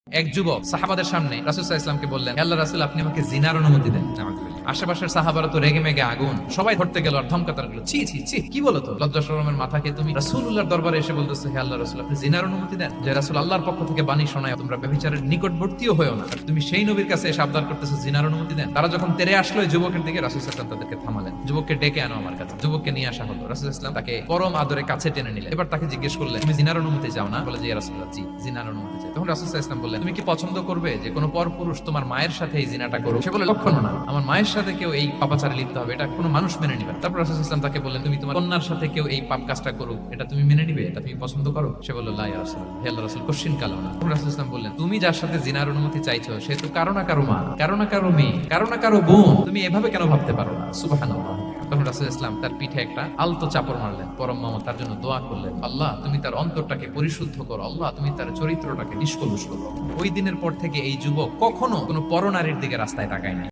এক যুবক সাহাবাদের সামনে রাসূল সাল্লাল্লাহু আলাইহি ওয়াসাল্লামকে বললেন, হে আল্লাহর রাসূল, আপনি আমাকে জিনার অনুমতি দেন। আশেপাশের সাহাবারা তো রেগে মেগে আগুন, সবাই ধরতে গেল আর ধমকাতে গেল, ছি ছি ছি, কি বলো তো, লজ্জা শরমের মাথাকে তুমি রাসূলুল্লাহর দরবারে এসে বলতেছো, হে আল্লাহর রাসূল, আপনি জিনার অনুমতি দেন। যে রাসূল আল্লাহর পক্ষ থেকে বাণী শোনায়, তোমরা ব্যভিচারের নিকটবর্তীও হয়ো না, আর তুমি সেই নবীর কাছে এসে আবদার করতেছো জিনার অনুমতি দেন। তারা যখন তেরে আসলো এই যুবকের দিকে, রাসূল সাল্লাল্লাহু আলাইহি ওয়াসাল্লাম তাদেরকে থামালেন, যুবককে ডেকে আনো আমার কাছে। যুবককে নিয়ে আসা হলো, রাসূল সাল্লাল্লাহু আলাইহি ওয়াসাল্লাম তাকে পরম আদরে কাছে টেনে নিলেন। এবার তাকে জিজ্ঞেস করলেন, তুমি জিনার অনুমতি চাও না? বলে যে ইয়া রাসূলুল্লাহ, জি, জিনার অনুমতি চাই। তখন রাসূল সাল্লাল্লাহু আলাইহি ওয়াসাল্লাম বললেন, তুমি কি পছন্দ করবে যে কোনো পরপুরুষ তোমার মায়ের সাথে এই জিনাটা করুক? সে বলে, কখনো না, আমার মায়ের সাথে কেউ এই পাপাচারে লিপ্ত হবে, এটা কোনো মানুষ মেনে নিবে না। তারপর রাসূল সাল্লাল্লাহু আলাইহি ওয়াসাল্লাম তাকে বললেন, তুমি তোমার কন্যার সাথে কেউ এই পাপ কাজটা করুক, এটা তুমি মেনে নিবে? এটা তুমি পছন্দ করো? সে বলল, লা ইয়া রাসূলুল্লাহ, হে আল্লাহর রাসূল, কোশ্চিন কালো না। তখন রাসূল সাল্লাল্লাহু আলাইহি ওয়াসাল্লাম বললেন, তুমি যার সাথে জিনার অনুমতি চাইছো সে তো কারো না কারো মা, কারো না কারো মেয়ে, কারো না কারো বোন, তুমি এভাবে কেন ভাবতে পারো না? সুবহানাল্লাহ। তখন রাসূল ইসলাম তার পিঠে একটা আলতো চাপড় মারলেন, পরম মামা তার জন্য দোয়া করলেন, আল্লাহ তুমি তার অন্তরটাকে পরিশুদ্ধ করো, আল্লাহ তুমি তার চরিত্রটাকে নিষ্কলুষ করো। ওই দিনের পর থেকে এই যুবক কখনো কোনো পরনারীর দিকে রাস্তায় তাকায়নি।